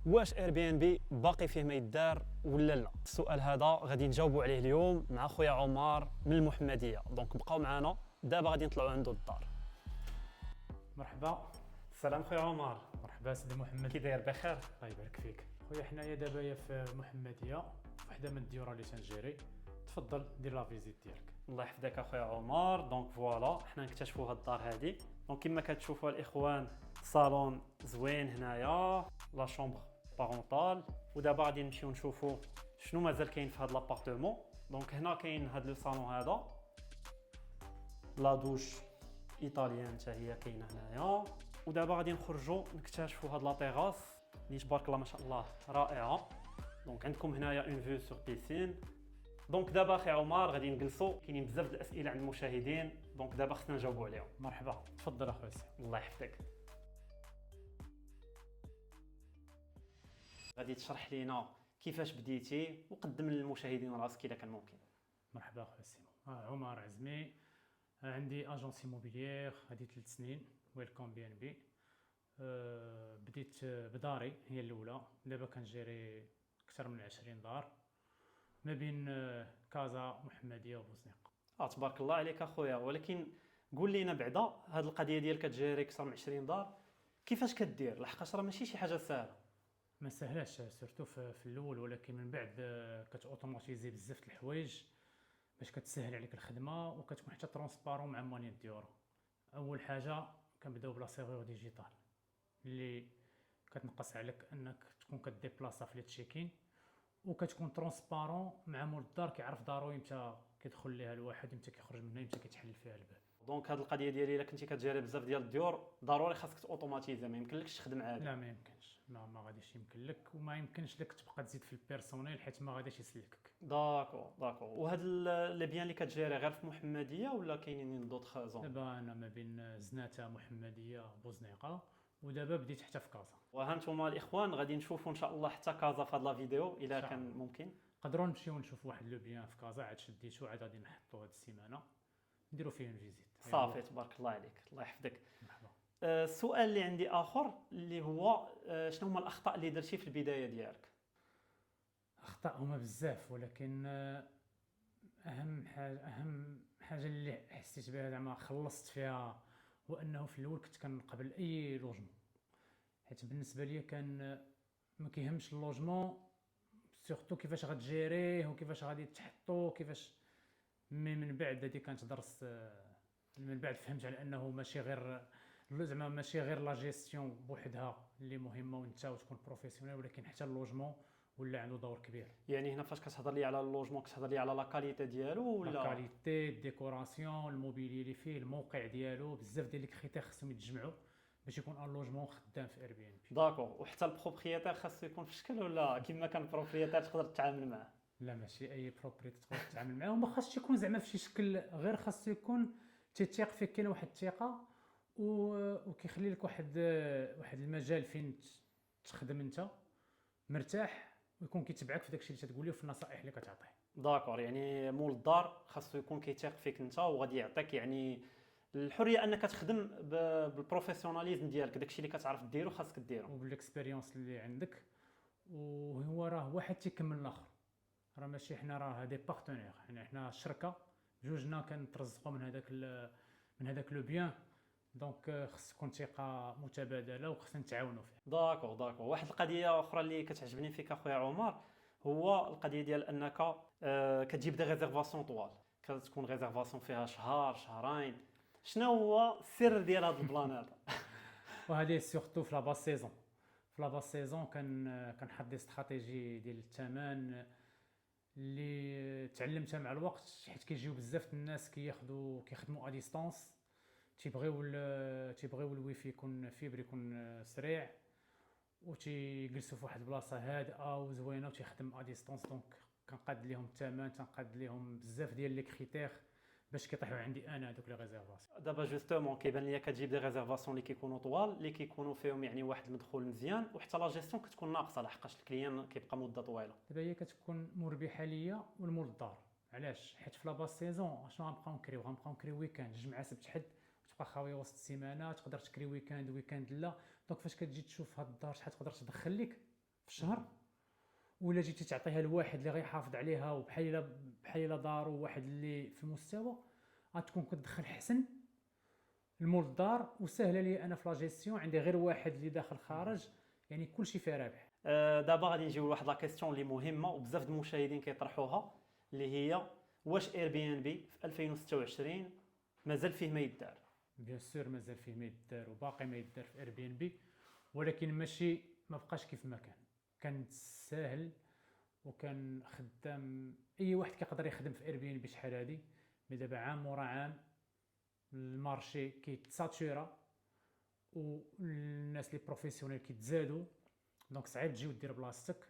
واش اير بي ان بي باقي فيه ما يدار ولا لا؟ السؤال هذا غادي نجاوبوا عليه اليوم مع خويا عمر من المحمديه. دونك بقاو معنا، دابا غادي نطلعوا عنده الدار. مرحبا. السلام خويا عمر، مرحبا سيدي محمد. كي داير؟ بخير؟ الله يبارك فيك خويا. حنايا دابا في المحمديه في وحده من الديور اللي تنجيري. تفضل دير لا فيزيت ديالك. الله يحفظك اخويا عمر. دونك فوالا حنا نكتشفوا هاد الدار هادي. دونك كما كتشوفوا الاخوان، صالون زوين هنايا، لا شومبر بارونتال. ودابا غادي نمشيو نشوفوا شنو مازال كاين في هاد لابارتمون. دونك هنا كاين هاد لو صالون هذا، لا دوش ايطاليان حتى هي كاينه هنايا. ودابا غادي نخرجوا نكتشفوا هاد لا تيغاس اللي تبارك الله ما شاء الله رائعه. دونك عندكم هنايا اون فيو سور بيسين. دونك دابا اخي عمر غادي نجلسوا، كاينين بزاف د الاسئله عند المشاهدين، دونك دابا خصنا نجاوبوا عليهم. مرحبا، تفضل اخويا. الله يحفظك. غادي تشرح لينا كيفاش بديتي وقدم للمشاهدين راسك اذا كان ممكن. مرحبا اخويا سيمو. عمر عزمي. عندي اجونس ايموبيليير هذه 3 سنين. ويلكم بي ان بي. بديت بداري هي الاولى. دابا كنجيري اكثر من 20 دار ما بين كازا محمديه وبوزنيق. تبارك الله عليك اخويا. ولكن قول لينا بعدا هاد القضيه ديال كتجيري اكثر من 20 دار، كيفاش كدير؟ لحقاش راه ماشي شي حاجه سهله. ما سهلاش سورتو في الاول، ولكن من بعد كتوتوماتيزي بزاف د الحوايج باش كتسهل عليك الخدمه وكتكون حتى ترونسبارون مع موانين ديالو. اول حاجه كنبداو بلا سيرفور ديجيتال اللي كتنقص عليك انك تكون كديبلاصا في لي تشيكين، وكتكون ترونسبارون مع مول الدار كيعرف دارو امتى كيدخل ليها الواحد، امتى كيخرج منها، امتى كيتحل فيها الباب. دونك هاد القضيه ديالي الا كنتي كتجيري بزاف ديال الديور ضروري خاصك اوتوماتيزي، ما يمكنلكش تخدم عادي. لا ما يمكنش، ما غاديش يمكن لك، وما يمكنش لك تبقى تزيد في البيرسونيل حيت ما غاديش يسلكك. داكو. وهاد لي بيان اللي كتجيري غير في محمديه ولا كاينين دوطخ زون؟ دابا انا ما بين زناتة محمديه بوزنيقه، ودابا بديت حتى في كازا. وها نتوما الاخوان غادي نشوفوا ان شاء الله حتى كازا في هاد لا فيديو الا كان ممكن. نقدروا نمشيو نشوف واحد لو بيان في كازا، عاد شديتو، عاد غادي نحطو هاد السيمانه نديرو فيه اون فيزيت. صافي تبارك الله عليك، الله يحفظك. مرحبا. السؤال اللي عندي اخر اللي هو شنو هما الاخطاء اللي درتي في البدايه ديالك؟ اخطاء هما بزاف، ولكن اهم حاجه اللي حسيت بها زعما خلصت فيها هو انه في الاول كنت كنقبل اي لوجمون، حيت بالنسبه لي كان ما كيهمش اللوجمون سورتو كيفاش غتجيريه وكيفاش غادي تحطو كيفاش. من بعد هذه كانت درس، من بعد فهمت على انه ماشي غير زعما ماشي غير لا جيستيون بوحدها اللي مهمه وانت وتكون بروفيسيونيل، ولكن حتى اللوجمون ولا عنده دور كبير. يعني هنا فاش كتهضر لي على اللوجمون كتهضر لي على لا كاليتي ديالو ولا لا كاليتي، الديكوراسيون، الموبيلي اللي فيه، الموقع ديالو، بزاف ديال لي كريتير خصهم يتجمعوا باش يكون ان لوجمون خدام في اير بي ان بي. داكو. وحتى البروبريتير خاصو يكون في شكل ولا كيما كان البروبريتير تقدر تتعامل معاه؟ لا ماشي اي بروبريتي تقدر تتعامل معاه، وما خاصش يكون زعما في شي شكل، غير خاصو يكون تيثيق فيك، كاين واحد الثقه وكيخلي لك واحد المجال فين تخدم انت مرتاح، ويكون كيتبعك في داكشي اللي تتقول له، في النصائح اللي كتعطيه. داكور. يعني مول الدار خاصو يكون كيثيق فيك انت وغادي يعطيك يعني الحريه انك تخدم بالبروفيسيوناليزم ديالك، داكشي اللي كتعرف ديرو خاصك ديرو وبالاكسبيريونس اللي عندك. وهو راه واحد تيكمل الاخر، راه ماشي حنا راه دي بارتنير، يعني حنا شركه بجوجنا كنترزقوا من هذاك لو بيان. دونك خص تكون ثقه متبادله وخصنا نتعاونوا فيه. داكور. واحد القضيه اخرى اللي كتعجبني فيك اخويا عمر هو القضيه ديال انك كتجيب دي ريزيرفاسيون طوال، كتكون ريزيرفاسيون فيها شهر شهرين. شنو هو السر ديال هذا البلان هذا؟ وهذه سورتو في لاباس سيزون. في لاباس سيزون كنحط دي استراتيجي ديال الثمن اللي تعلمتها مع الوقت، حيت كيجيو بزاف الناس كيخدموا ا ديستانس، تيبغيو الويفي يكون فيبر، يكون سريع، وتيجلسوا في واحد البلاصه هادئه وزوينه وتيخدم ا ديستانس. دونك كنقاد ليهم الثمن، تنقاد ليهم بزاف ديال لي كريتير باش كيطيحوا عندي انا هذوك لي ريزيرفاسيون. دابا جوستومون كيبان ليا كتجيب دي ريزيرفاسيون اللي كيكونوا طوال، اللي كيكونوا فيهم يعني واحد المدخول مزيان، وحتى لا جيستيون كتكون ناقصه لحقاش الكليان كيبقى مده طويله. دابا هي كتكون مربحه ليا والمول الدار. علاش؟ حيت في لاباس سيزون شنو غنبقاو نكريو ويكاند، جمعه سبت حد، وتبقى خاويه وسط السيمانه، تقدر تكري ويكاند لا. دونك فاش كتجي تشوف هاد الدار شحال تقدر تدخل لك، الشهر، ولا جيتي تعطيها لواحد اللي غيحافظ عليها بحال الا دارو واحد اللي في المستوى، غتكون كتدخل حسن المول الدار، وسهله لي انا في لا جيستيون، عندي غير واحد اللي داخل خارج، يعني كلشي فيه رابح. دابا غادي نجيو لواحد لا كيسيون اللي مهمه وبزاف د المشاهدين كيطرحوها، اللي هي واش اير بي ان بي في 2026 مازال فيه ما يدار؟ بيان سور مازال فيه ما يدار، وباقي ما يدار في اير بي ان بي، ولكن ماشي ما بقاش كيف ما كان ساهل، وكان خدام اي واحد كيقدر يخدم في اير بي ان بي شحال هادي. مي دابا عام ورا عام المارشي كيتساتورا، والناس لي بروفيسيونيل كيتزادوا، دونك صعيب تجي ودير بلاصتك،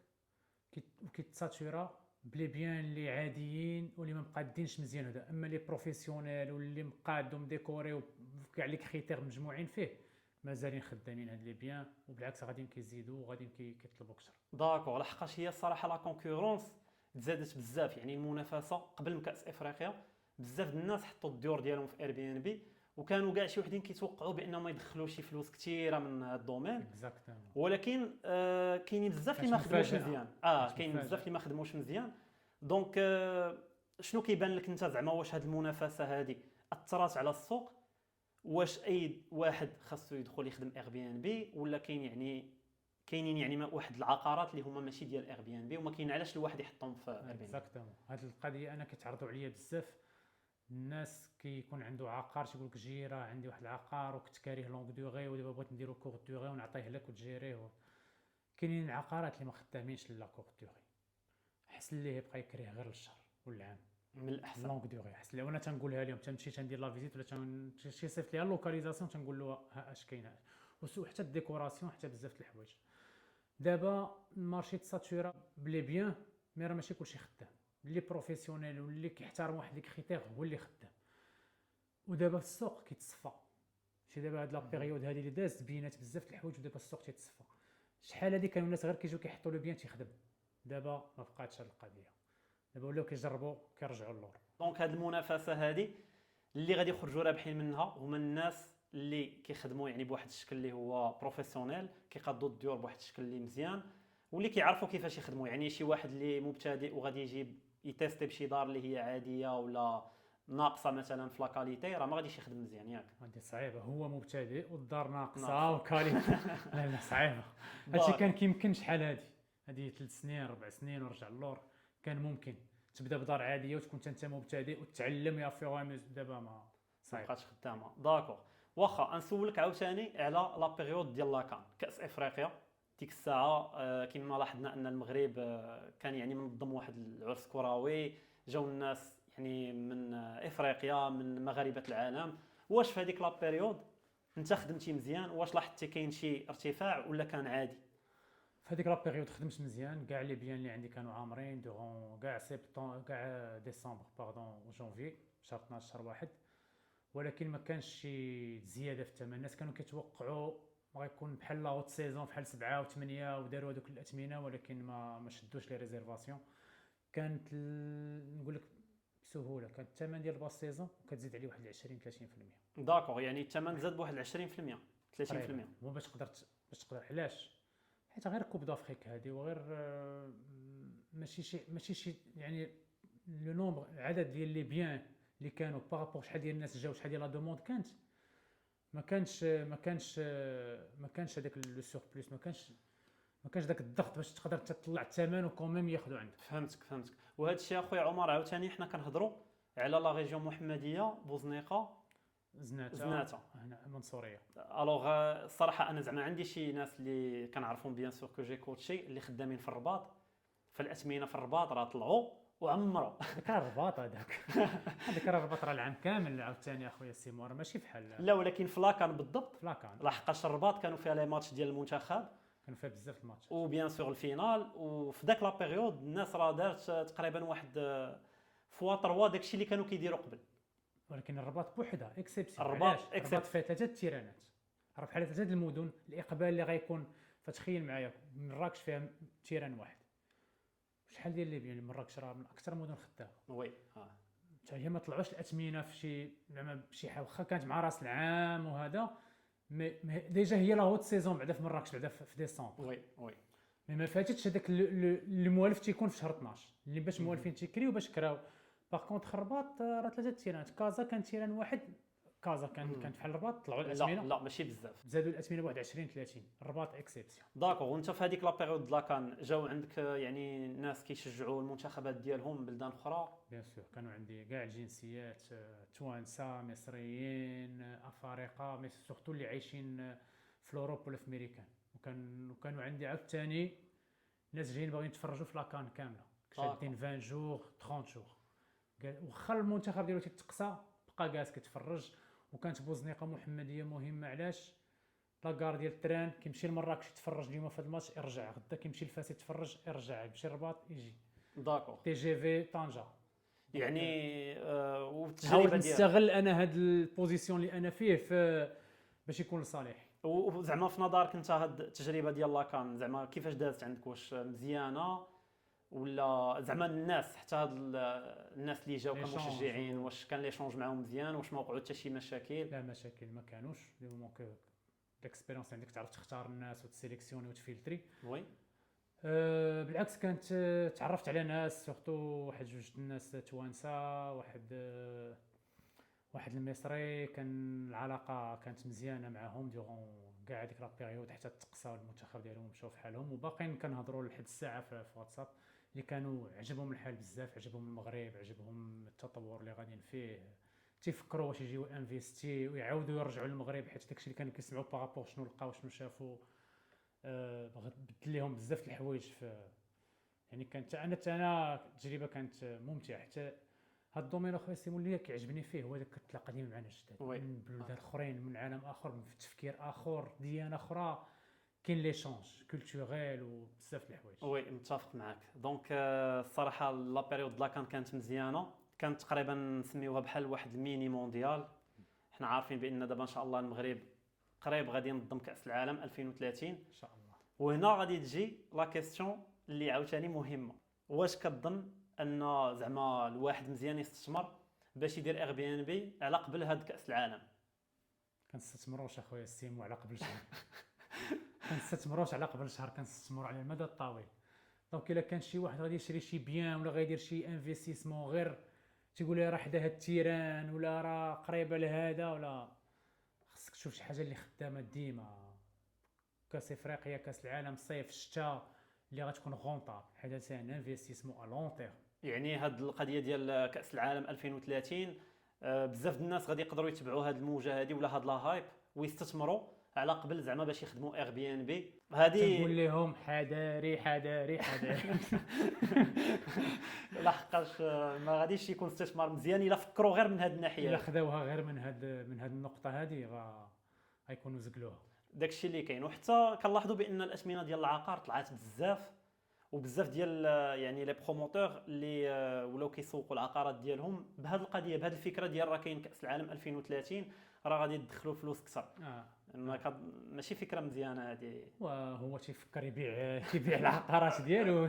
وكيتساتورا بلي بيان اللي عاديين واللي ما مقادينش مزيان هذا. اما لي بروفيسيونيل واللي مقادو مديكوري وكاع لي كريتير مجموعين فيه مازالين خدامين هاد لي بيان، وبالعكس غاديين كيزيدوا وغاديين كيطلبوا اكثر. داكوغ، لحقاش هي الصراحه لا كونكورونس تزادت بزاف، يعني المنافسه قبل من كاس افريقيا بزاف د الناس حطوا الديور ديالهم في اير بي ان بي، وكانوا كاع شي وحدين كيتوقعوا بانهم ما يدخلوش شي فلوس كثيره من هذا الدومين، اكزاكتومون. ولكن كاينين بزاف اللي ما خدموش مزيان. كاينين مفاجأة. بزاف اللي ما خدموش مزيان. دونك شنو كيبان لك انت زعما، واش هذه المنافسه هذه اثرت على السوق؟ واش اي واحد خاصو يدخل يخدم اير بي ان بي، ولا كاينين يعني واحد العقارات اللي هما ماشي ديال اير بي ان بي وما كاين علاش الواحد يحطهم في اير بي ان بي؟ اكزاكتومون. هاد القضيه انا كيتعرضوا عليا بزاف الناس، كيكون عنده عقار تيقول لك جي راه عندي واحد العقار وكنت كاريه لونغ دوغي ودابا بغيت نديرو كور دوغي ونعطيه لك وتجيريه. كاينين العقارات اللي ما خدامينش لا كور دوغي، حسن ليه يبقى يكريه غير الشهر والعام من الاحسن لونغ دوغي. حسن ليه، وانا تنقولها لهم، تمشي تندير لا فيزيت ولا شي صيفط ليها اللوكاليزاسيون، تنقول له ها اش كاين، وسوق حتى الديكوراسيون حتى بزاف د الحوايج. دابا المارشي تساتورا بلي بيان، مي راه ماشي كلشي خدام، اللي بروفيسيونيل واللي كيحترم واحد لي كريتير هو اللي خدام. ودابا السوق كيتصفى، شي دابا هاد لا بيريود هادي اللي دازت بينات بزاف د الحوايج، ودابا السوق تيتصفى. شحال هادي كانوا الناس غير كيجيو كيحطوا له بيان تيخدم، دابا ما بقاتش هاد القضيه، دابا ولاو كيجربوا كيرجعوا اللور. دونك هاد المنافسه هذه اللي غادي يخرجوا رابحين منها هما الناس اللي كيخدموا يعني بواحد الشكل اللي هو بروفيسيونيل، كيقادوا الديور بواحد الشكل اللي مزيان، واللي كيعرفوا كيفاش يخدموا. يعني شي واحد اللي مبتدئ وغادي يجيب يتيستي بشي دار اللي هي عاديه ولا ناقصه مثلا في لا كاليتي، راه ما غاديش يخدم مزيان ياك. هادي صعيبه، هو مبتدئ والدار ناقصه ناقصة. وكاليتي لا لا صعيبه. هادشي كان كيمكن شحال هادي 3 سنين 4 سنين ورجع اللور، كان ممكن تبدا بدار عاديه وتكون انت مبتدئ وتتعلم يا فيغ. دابا ما صعيب، مابقاتش خدامه. داكوغ، واخا نسولك عاوتاني على لا بيريود ديال لاكان كاس افريقيا. ديك الساعه كما لاحظنا ان المغرب كان يعني منظم واحد العرس كروي، جاو الناس يعني من افريقيا من مغاربه العالم. واش في هذيك لا بيريود انت خدمتي مزيان؟ واش لاحظتي كاين شي ارتفاع ولا كان عادي؟ في هذيك لا بيريود خدمت مزيان، كاع لي بيان اللي عندي كانوا عامرين دوغون كاع سبتمبر كاع ديسمبر باردون وجونفي، شهر 12 شهر واحد. ولكن ما كانش شي زياده في الثمن. الناس كانوا كيتوقعوا غيكون بحال لا هوت سيزون بحال 7 و8 وداروا هذوك الاثمنه، ولكن ما شدوش لي ريزيرفاسيون. كانت نقول لك بسهوله كان الثمن ديال باس سيزون وكتزيد عليه واحد 20 30%. داكوغ، يعني الثمن زاد بواحد 20% 30%. هو باش تقدر علاش؟ حيت غير كوب دافريك هذه، وغير ماشي شي يعني لو نومبر العدد ديال لي بيان اللي كانوا بارابور شحال ديال الناس جاو شحال ديال لا دوموند كانت، ما كانش هذاك لو سور بلوس، ما كانش داك الضغط باش تقدر تطلع الثمن وكوميم ياخذوا عندك. فهمتك. وهذا الشيء اخويا عمر عاوتاني حنا كنهضروا على لا ريجيون محمديه بوزنيقه زناتة هنا المنصوريه. الوغ الصراحه انا زعما عندي شي ناس اللي كنعرفهم بيان سور كو جي كوتشي اللي خدامين في الرباط، فالاثمنه في الرباط راه طلعوا وعمروا. هذاك الرباط هذاك الرباط راه العام كامل عاوتاني اخويا سيمور، ماشي بحال لا، ولكن في لاكان بالضبط، في لاكان لحقاش الرباط كانوا فيها لي ماتش ديال المنتخب، كانوا فيها بزاف الماتش، وبيان سور الفينال. وفي ذاك لا بيريود الناس راه دارت تقريبا واحد فوا 3 داكشي اللي كانوا كيديروا قبل. ولكن الرباط بوحدها اكسبسيون. الرباط فيها 3 التيرانات، راه بحال 3 المدن الاقبال اللي غيكون. فتخيل معايا مراكش فيها تيران واحد، شحال ديال ليبيا مراكش راه من اكثر المدن خدامه. وي حتى هي ما طلعوش الاثمنه في شي زعما بشي حاجه، واخا كانت مع راس العام وهذا ديجا هي لا هوت سيزون بعدا في مراكش بعدا في ديسمبر. وي مي ما فاتتش هذاك الموالف تيكون في شهر 12 اللي باش موالفين تيكريو باش كراو. باغ كونطخ الرباط راه 3 تيرانات. كازا كان تيران واحد، كازا كانت بحال الرباط، طلعوا لا الاثمنه لا ماشي بزاف. زادوا الاثمنه بواحد 20 30. الرباط اكسبسيون. داكوغ. وانت في هذيك لا بيريود لا كان جاو عندك يعني ناس كيشجعوا المنتخبات ديالهم من بلدان اخرى؟ بيان سور كانوا عندي كاع الجنسيات، توانسه، مصريين، افارقه، مي سورتو اللي عايشين في اوروبا ولا في امريكان. وكانوا عندي عاوتاني ناس جايين باغيين يتفرجوا في لاكان كامله، شادين 20 جور 30 جور. واخا المنتخب ديالو تيتقصى بقى جالس كيتفرج. وكانت بوزنيقه محمديه مهمه. علاش؟ لاكار ديال التران كيمشي لمراكش يتفرج اليوم في هذا الماتش يرجع، غدا كيمشي لفاس يتفرج يرجع، يمشي الرباط يجي. داكوغ. تي جي في طنجه. يعني حاولت والتجربه ديالك نستغل انا هاد البوزيسيون اللي انا فيه باش يكون لصالح. وزعما في نظرك انت هاد التجربه ديال لاكان زعما كيفاش دازت عندك؟ واش مزيانه ولا زعما الناس حتى هاد الناس اللي جاو كمشجعين واش كان ليشونج معاهم مزيان؟ واش ما وقعوا حتى شي مشاكل؟ لا مشاكل ما كانوش. دي مومون كو الاكسبيريونس عندك تعرف تختار الناس وتسيليكسيوني وتفلتري. وي. بالعكس كانت تعرفت على ناس سورتو واحد جوج الناس توانسه، واحد المصري. كان العلاقه كانت مزيانه معاهم ديغون كاع هذيك لا بيريود حتى تقصاو المنتخب ديالهم ومشاو في حالهم. وباقيين كنهضروا لحد الساعه في واتساب اللي كانوا عجبهم الحال بزاف، عجبهم المغرب، عجبهم التطور اللي غاديين فيه. تيفكروا واش يجيو انفيستي ويعاودوا يرجعوا للمغرب، حيت داكشي اللي كانوا كيسمعوا بارابور شنو لقاو شنو شافوا بدل لهم بزاف د الحوايج. في يعني كانت انا التجربه كانت ممتعه. حتى هاد الدومين اخر سيمون اللي كيعجبني فيه هو داك تلاقى ديما معنا جداد من بلدان اخرين، من عالم اخر، من تفكير اخر، ديانه اخرى. كاين لي شونج كولتوريل وبزاف د الحوايج. وي متفق معاك. دونك الصراحه لا بيريود لا كانت مزيانه. كانت تقريبا نسميوها بحال واحد الميني مونديال. حنا عارفين بان دابا ان شاء الله المغرب قريب غادي ينظم كاس العالم 2030 ان شاء الله. وهنا غادي تجي لا كيسيون اللي عاوتاني مهمه. واش كتظن ان زعما الواحد مزيان يستثمر باش يدير اير بي ان بي على قبل هاد كاس العالم؟ كنستثمروش اخويا السيمو على قبل شهر. كنستثمروش على قبل شهر، كنستثمروا على المدى الطويل. دونك الا كان شي واحد غادي يشري شي بيان ولا غيدير شي انفستيسمون غير تيقول لي راه حدا هاد التيران ولا راه قريبه لهذا، ولا خصك تشوف شي حاجه اللي خدامه ديما. كاس افريقيا، كاس العالم، صيف، الشتاء، اللي غتكون غونطا. هذا سي ان انفستيسمون ا لون تيرم. يعني هاد القضيه ديال كاس العالم 2030 بزاف الناس غادي يقدروا يتبعوا هاد الموجه هادي ولا هاد لا هايب ويستثمروا على قبل زعما باش يخدموا اير بي ان بي. هادي تنقول لهم حذاري حذاري حذاري. لحقاش ما غاديش يكون استثمار مزيان الا فكروا غير من هاد الناحيه. الا خداوها غير من هاد النقطه هادي غيكونوا زقلوها. داكشي اللي كاين. وحتى كنلاحظوا بان الاثمنه ديال العقار طلعت بزاف وبزاف ديال يعني لي بروموتور اللي ولاو كيسوقوا العقارات ديالهم بهذه القضيه، بهذه الفكره ديال راه كاين كاس العالم 2030 راه غادي يدخلوا فلوس اكثر. ماشي فكره مزيانه هذه. وهو تيفكر كيبيع العقارات ديالو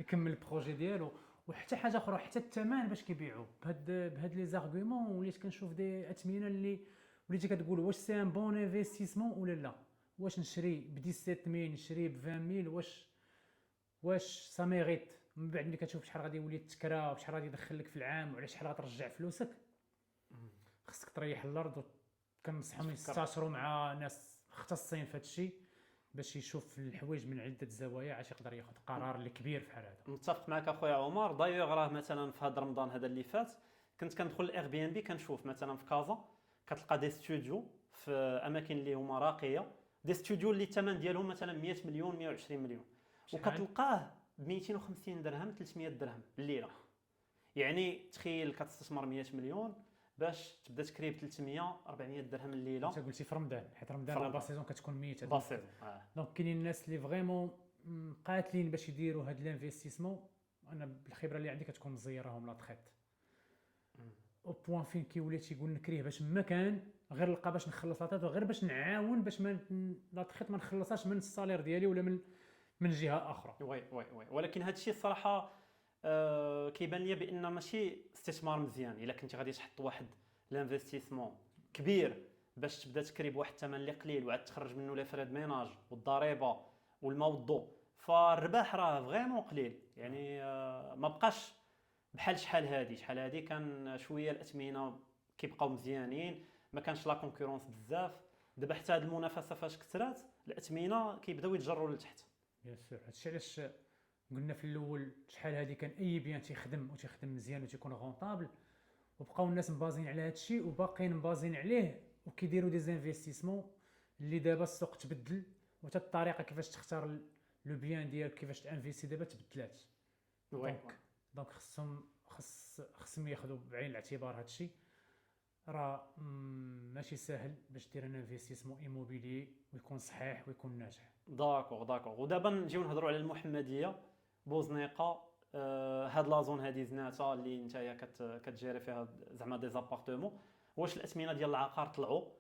يكمل البروجي ديالو. وحتى حاجه اخرى، حتى الثمن باش كيبيعوا بهاد لي زارغومون. وليت كنشوف دي اثمنه اللي وليتي كتقول واش سي ان بون انفستيسمون ولا لا. واش نشري ب 17000 نشري ب 20000؟ واش سا ميريت؟ من بعد ملي كتشوف شحال غادي يولي التكرا وشحال غادي يدخل لك في العام وعلى شحال غترجع فلوسك، خصك تريح الارض. كنصحهم يستشاروا مع ناس مختصين في هذا الشيء باش يشوف الحوايج من عده زوايا عشان يقدر ياخذ قرار اللي كبير في هذا. متفق معك اخويا عمر. دايوغ راه مثلا في هذا رمضان هذا اللي فات كنت كندخل الاير بي ان بي كنشوف مثلا في كازا كتلقى دي ستوديو في اماكن اللي هما راقيه، دي ستوديو اللي الثمن ديالهم مثلا 100 مليون 120 مليون، وكتلقاه ب 250 درهم 300 درهم الليله. يعني تخيل كتستثمر 100 مليون باش تبدا تكري ب 300 400 درهم الليله. انت قلتي في رمضان، حيت رمضان لا باسيزون كتكون ميته بسيط. دونك كاينين الناس اللي فريمون قاتلين باش يديروا هاد الانفستيسمون. انا بالخبره اللي عندي كتكون مزيرهم لا تخيط او بوين فين كيولي تيقول نكريه باش ما كان غير لقى باش نخلص لاطات وغير باش نعاون باش ما لا تخيط ما نخلصهاش من الصالير ديالي ولا من جهه اخرى. وي ولكن هذا الشيء الصراحه كيبان لي بان ماشي استثمار مزيان. الا كنتي غادي تحط واحد لانفستيسمون كبير باش تبدا تكري بواحد الثمن اللي قليل وعاد تخرج منه لي فريد ميناج والضريبه والماء والضوء فالربح راه فريمون قليل يعني. ما بقاش بحال شحال هادي كان شويه الاثمنه كيبقاو مزيانين، ما كانش لا كونكورونس بزاف. دابا حتى هاد المنافسه فاش كثرات الاثمنه كيبداو يتجروا لتحت. بيان سور، هادشي علاش قلنا في الاول شحال هادي كان اي بيان تيخدم وتيخدم مزيان وتيكون غونطابل، وبقاو الناس مبازين على هادشي وباقيين مبازين عليه وكيديروا دي زانفيستيسمون اللي دابا السوق تبدل، وحتى الطريقه كيفاش تختار لو بيان ديالك كيفاش تانفيستي دابا تبدلات. وي دونك خصهم ياخذوا بعين الاعتبار هادشي. راه ماشي ساهل باش دير ان انفستيسمون ايموبيلي ويكون صحيح ويكون ناجح. داكوغ. ودابا نجيو نهضروا على المحمديه بوزنيقه. هاد لا زون هادي زناته اللي نتايا كتجيري فيها زعما دي زابارتمون. واش الاثمنه ديال العقار طلعوا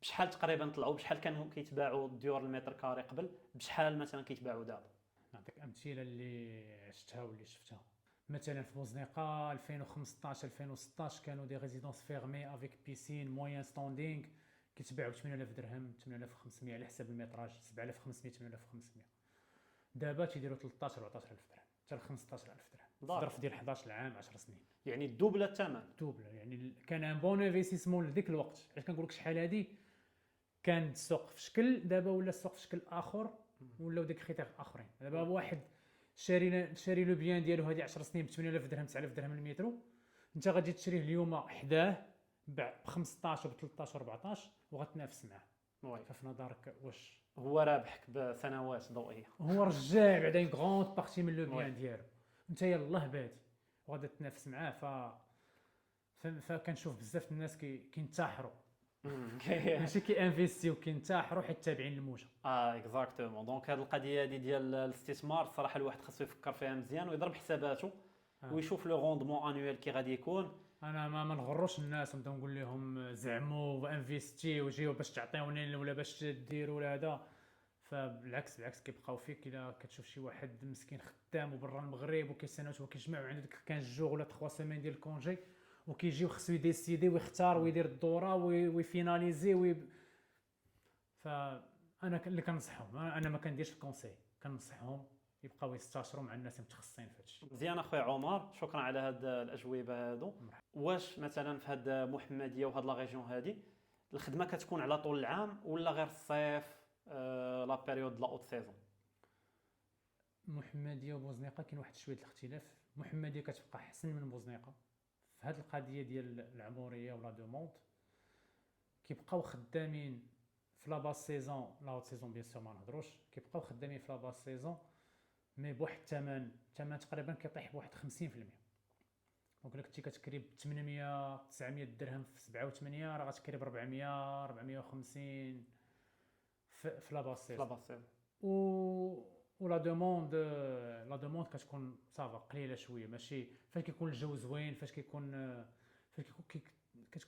بشحال تقريبا؟ طلعوا بشحال كانوا كيتباعوا الديور المتر كاري قبل، بشحال مثلا كيتباعوا دابا؟ نعطيك امثله اللي عشتها واللي شفتها. مثلا في بوزنيقه 2015 2016 كانوا دي ريزيدونس فيرمي افيك بيسين موين ستاندينغ كيتباعوا ب 8000 درهم 8500 على حسب المتراج، 7500 8500. دابا تيديروا 13 14000 درهم حتى ل 15000 درهم، ظرف ديال 11 عام 10 سنين. يعني الدوبله الثمن. دوبل يعني كان ان بون انفستيسمون لذيك الوقت. علاش كنقول لك شحال هادي كان السوق في شكل، دابا ولا السوق في شكل اخر، ولاو ديك كريتير اخرين. دابا واحد شاري لو بيان ديالو هادي 10 سنين ب 8000 درهم 9000 درهم المترو، انت غادي تشريه اليوم حداه ب 15 ب 13 14 وغتنافس معاه. وي ففي نظرك واش هو رابحك بسنوات ضوئيه؟ هو رجع بعدا اون غروند بارتي من لو بيان ديالو، انت يلاه بادي وغادي تنافس معاه. فكنشوف بزاف الناس كينتحروا ماشي كيانفيستيو، كينتحروا حيت تابعين الموجه. اكزاكتومون. دونك هاد القضيه هادي ديال الاستثمار الصراحه الواحد خاصو يفكر فيها مزيان ويضرب حساباته ويشوف لو روندمون انويل كي غادي يكون. انا ما نغروش الناس ونبدا نقول لهم زعموا وانفيستي وجيو باش تعطيوني ولا باش ديروا ولا هذا. فبالعكس كيبقاو فيك الا كتشوف شي واحد مسكين خدام وبرا المغرب وكيسناوت وكيجمع وعنده ديك 15 جوغ ولا 3 سيمين ديال الكونجي وكيجي وخصو يديسيدي ويختار ويدير الدوره ويفيناليزي فانا اللي كنصحهم، انا ما كنديرش الكونساي، كنصحهم يبقاو يستشاروا مع الناس المتخصصين في هادشي. مزيان اخويا عمر، شكرا على هاد الاجوبه هادو. واش مثلا في هاد محمديه وهاد لا ريجيون هادي الخدمه كتكون على طول العام ولا غير الصيف لا بيريود لا اوت سيزون؟ محمديه وبوزنيقه كاين واحد شويه الاختلاف. محمديه كتبقى احسن من بوزنيقه في هاد القضيه ديال العموريه ولا دوموند. كيبقاو خدامين في لا باس سيزون، لا اوت سيزون بيان سور ما نهضروش، كيبقاو خدامين في لا باس سيزون مي بواحد الثمن تقريبا كيطيح بواحد 50%. دونك الا كنتي كتكري ب 800 900 درهم في 7 و8 راه غتكري ب 400 450 في لا باس سيزون. ولا دوموند كتكون صافا قليله شويه، ماشي فاش كيكون الجو زوين، فاش كتكون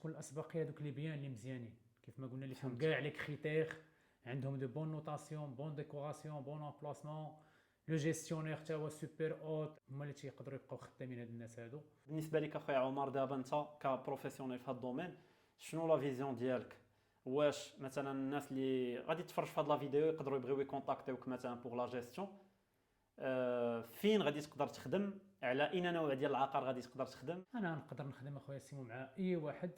الاسبقيه دوك لي بيان اللي مزيانين كيف ما قلنا اللي فيهم كاع لي كريتير، عندهم دو بون نوتاسيون بون ديكوراسيون بون امبلاسمون، لو جيستيونير حتى هو سوبر اوت، هما اللي تيقدروا يبقاو خدامين هاد الناس هادو. بالنسبه لك اخويا عمر، دابا انت كبروفيسيونيل في هاد الدومين شنو لا فيزيون ديالك؟ واش مثلا الناس اللي غادي تفرج في هاد لا فيديو يقدروا يبغيو يكونتاكتيوك مثلا بوغ لا جيستيون، فين غادي تقدر تخدم؟ على اين نوع ديال العقار غادي تقدر تخدم؟ انا نقدر نخدم اخويا سيمو مع اي واحد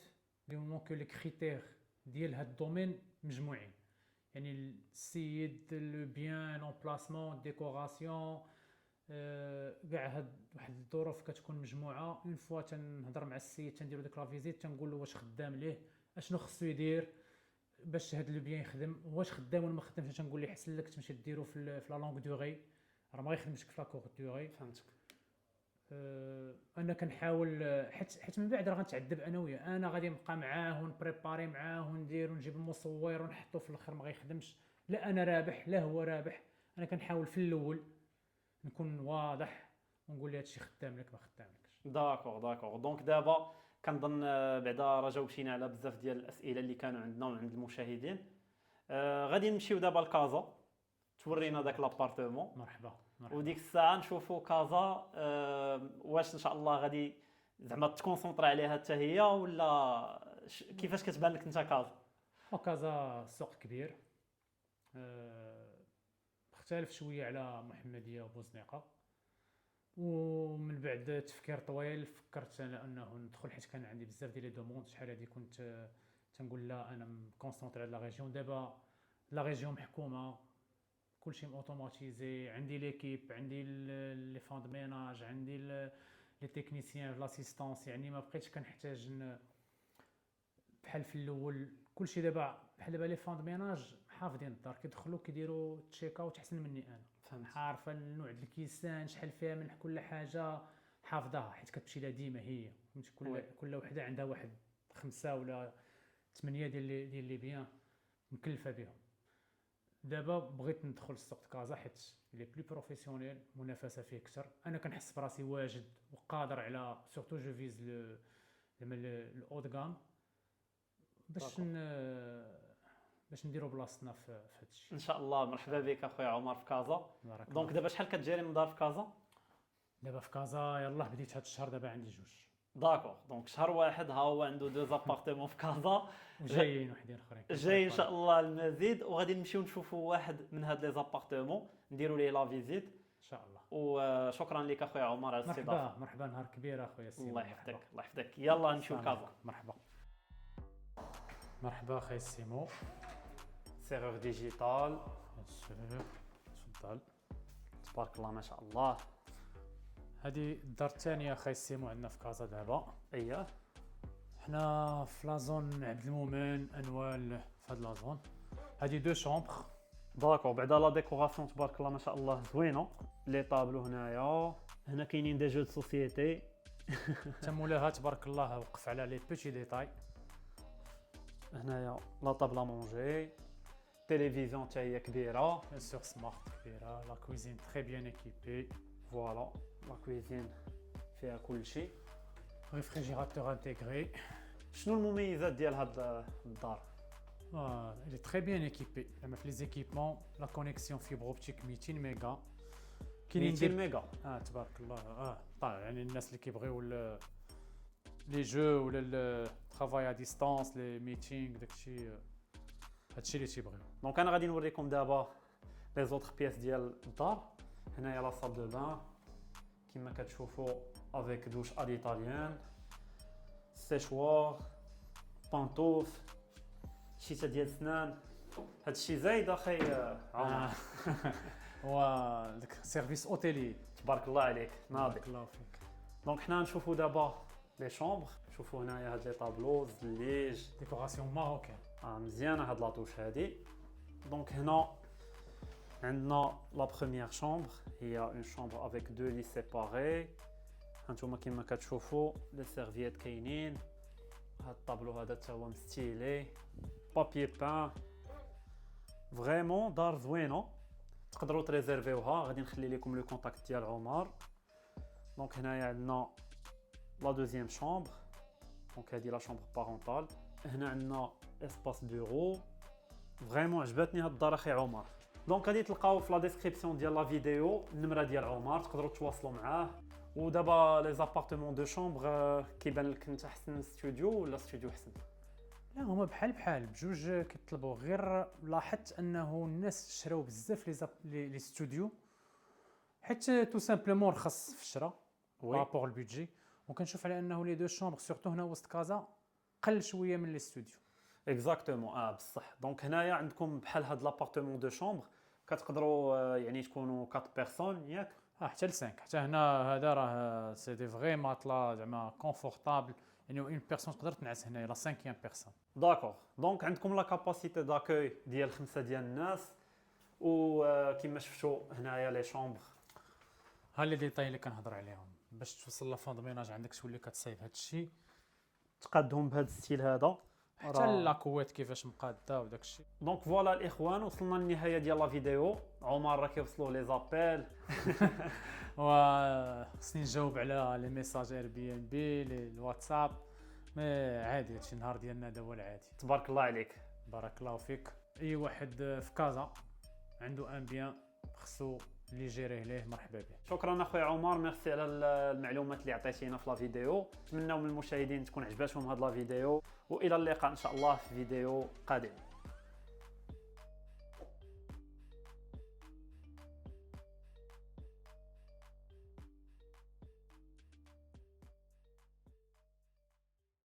دي مومون كو لي كريتير ديال هاد الدومين مجموعين، يعني السيد لو بيان لومبلاسمون ديكوراسيون كاع هاد واحد الظروف كتكون مجموعه. اون فوا تنهضر مع السيد تنديرو ديك لا فيزيت تنقول له واش خدام ليه، اشنو خصو يدير باش هاد لو بيان يخدم، واش خدام ولا ما خدامش. تنقول ليه حسن لك تمشي ديرو في لا لونغ دوري، راه ما غيخدمش في لا كور دوري. فهمتك. انا كنحاول حيت من بعد راه غنتعذب انا وياه، انا غادي نبقى معاه ونبريباري معاه وندير ونجيب المصور ونحطو في الاخر ما غيخدمش، لا انا رابح لا هو رابح. انا كنحاول في الاول نكون واضح ونقول ليه هادشي خدام لك ما خداملكش. داكوغ. دونك دابا كنظن بعدا راه جاوبتينا على بزاف ديال الاسئله اللي كانوا عندنا وعند المشاهدين. غادي نمشيو دابا لكازا، تورينا داك لابارتمون. مرحبا. وديك الساعه نشوفوا كازا واش ان شاء الله غادي زعما تكونسونطرا عليها حتى هي ولا كيفاش كتبان لك انت كازا؟ كازا سوق كبير مختلف شويه على محمديه وبوزنيقه. ومن بعد تفكير طويل فكرت انا انه ندخل، حيت كان عندي بزاف ديال لي دوموند. شحال هادي كنت تنقول لا انا مكونسونطري على لا ريجيون. دابا لا ريجيون محكومه، كلشي اوتوماتيزي، عندي ليكيب، عندي لي فوند ميناج، عندي لي تكنيسيان لاسيستانس. يعني ما بقيتش كنحتاج بحال في الاول. كلشي دابا بحال دابا لي فوند ميناج حافظين الدار، كيدخلوا كيديروا تشيك اوت احسن مني انا. فهمت. عارفه النوع ديال الكيسان، شحال فيها من كل حاجه حافظاها، حيت كتمشي لها ديما هي. فهمتي كل وحده عندها واحد 5 ولا 8 ديال لي بيان مكلفه بهم. دابا بغيت ندخل السوق كازا حيت لي بلو بروفيسيونيل، المنافسه فيه اكثر. انا كنحس براسي واجد وقادر على سورتو جو فيز الاود غام باش نديروا بلاصتنا في هذا الشيء. ان شاء الله. مرحبا بك اخويا عمر في كازا. بارك دونك دابا شحال كتجيري من دار في كازا؟ دابا في كازا يلاه بديت هذا الشهر، دابا عندي 2. داكوغ. دونك شهر واحد ها هو عنده 2 ابارتمون في كازا، وجايين وحدين اخرين جاي ان شاء الله المزيد. وغادي نمشيو نشوفوا واحد من هاد لي زابارتمون، نديروا ليه لا فيزيت ان شاء الله. وشكرا لك اخويا عمر على الاستضافه. مرحبا نهار كبير اخويا سيمو. الله يحفظك الله يحفظك. يلا نمشيو كازا. مرحبا اخي سيمو. سيرور ديجيتال. تفضل. تبارك الله ما شاء الله. هذه الدار الثانيه اخي سيمو عندنا في كازا دابا. اييه. حنا في لازون عبد المؤمن انوال. في هاد لازون هذه 2 شومبر. داكوغ. بعدا لا ديكوراسيون تبارك الله ما شاء الله زوينه. لي طابلو هنا كاينين دي جو دو سوسيتي. تمولاها تبارك الله وقف على لي بيتي ديتاي. هنايا لا طابلا مونجي، تيليفزيون حتى هي كبيره بيان سور سمارت كبيره. لا كويزين تري بيان ايكيبي. فوالا لا كويزين فيها كلشي. ريفريجيراتور انتيغري. شنو المميزات ديال هاد الدار؟ elle est très bien équipée. في لي زيكيبمون لا كونيكسيون فيبر اوبتيك 200 ميغا. 200 ميغا. تبارك الله. طالع يعني الناس اللي كيبغيو لي جو ولا الترافاي ا ديستانس، لي ميتينغ، داكشي هادشي اللي تيبغيو. دونك انا غادي نوريكم دابا لي زوتر بياس ديال الدار. هنايا لا صال دو بان كما كتشوفوا افيك دوش اديطاليان، سيشوار، بانطوف، شيشه ديال السنان. هادشي زايد اخي عمر. داك سيرفيس اوتيلي تبارك الله عليك ناضي. بارك الله فيك. دونك حنا نشوفوا دابا لي شومبر. شوفوا هنايا هاد لي طابلو الزليج، ديكوراسيون ماروكان. مزيانه هاد لاطوش هادي. دونك هنا عندنا لا بروميير شومبر، هي اون شومبر افيك 2 لي سيباري. هانتوما كما كتشوفوا لي سيرفييت كاينين. هاد الطابلو هذا حتى هو مستيلي، بابي بان. فريمون دار زوينه، تقدروا تريزيرفيوها. غادي نخلي لكم لو كونتاكت ديال عمر. دونك هنايا عندنا لا دوزيام شومبر. دونك هذه لا شومبر بارونتال. هنا عندنا اسباس بيرو. فريمون عجبتني هاد الدار اخي عمر. دونك غادي تلقاو في لا ديسكريبسيون ديال لا فيديو النمره ديال عمر، تقدروا تواصلوا معاه. ودابا لي زابارتمون دو شومبر كيبان لك انت احسن ستوديو ولا ستوديو احسن؟ لا هما بحال بجوج كيطلبوا. غير لاحظت انه الناس شراو بزاف لي ستوديو، حيت تو سامبلومون رخص في الشراء بارابور البيدجي. وكنشوف على انه لي 2 شومبر سورتو هنا وسط كازا قل شويه من لي ستوديو. اكزاكتومون بصح. دونك هنايا عندكم بحال هاد لابارتمون دو شومبر كتقدروا يعني تكونوا 4 بيرسون ياك. حتى ل 5. حتى هنا هذا راه سي دي فري ماتلا زعما كونفورطابل. يعني اون بيرسون تقدر تنعس هنايا لا 5 بيرسون. داكوغ. دونك عندكم لا كاباسيتي داكوي ديال 5 ديال الناس. وكما شفتوا هنايا لي شومبر. ها لي ديتاي اللي كنهضر عليهم باش توصل لفوند ميناج عندك تولي كتصايب هذا الشيء. تقادهم بهذا الستيل هذا حتى لاكوات كيفاش مقاده وداك الشيء. دونك فوالا الاخوان، وصلنا للنهايه ديال لا فيديو. عمر راه كيوصلوا لي زابيل خصني نجاوب على لي ميساج اير بي ان بي الواتساب. مي عادي هادشي النهار ديالنا هذا هو العادي. تبارك الله عليك. بارك الله فيك. اي واحد في كازا عنده ان بيان خصو اللي يجيريه ليه مرحبا به. شكرا اخويا عمر، ميرسي على المعلومات اللي عطيتينا في لا فيديو. نتمنى من المشاهدين تكون عجباتهم هاد لا فيديو، والى اللقاء ان شاء الله في فيديو قادم.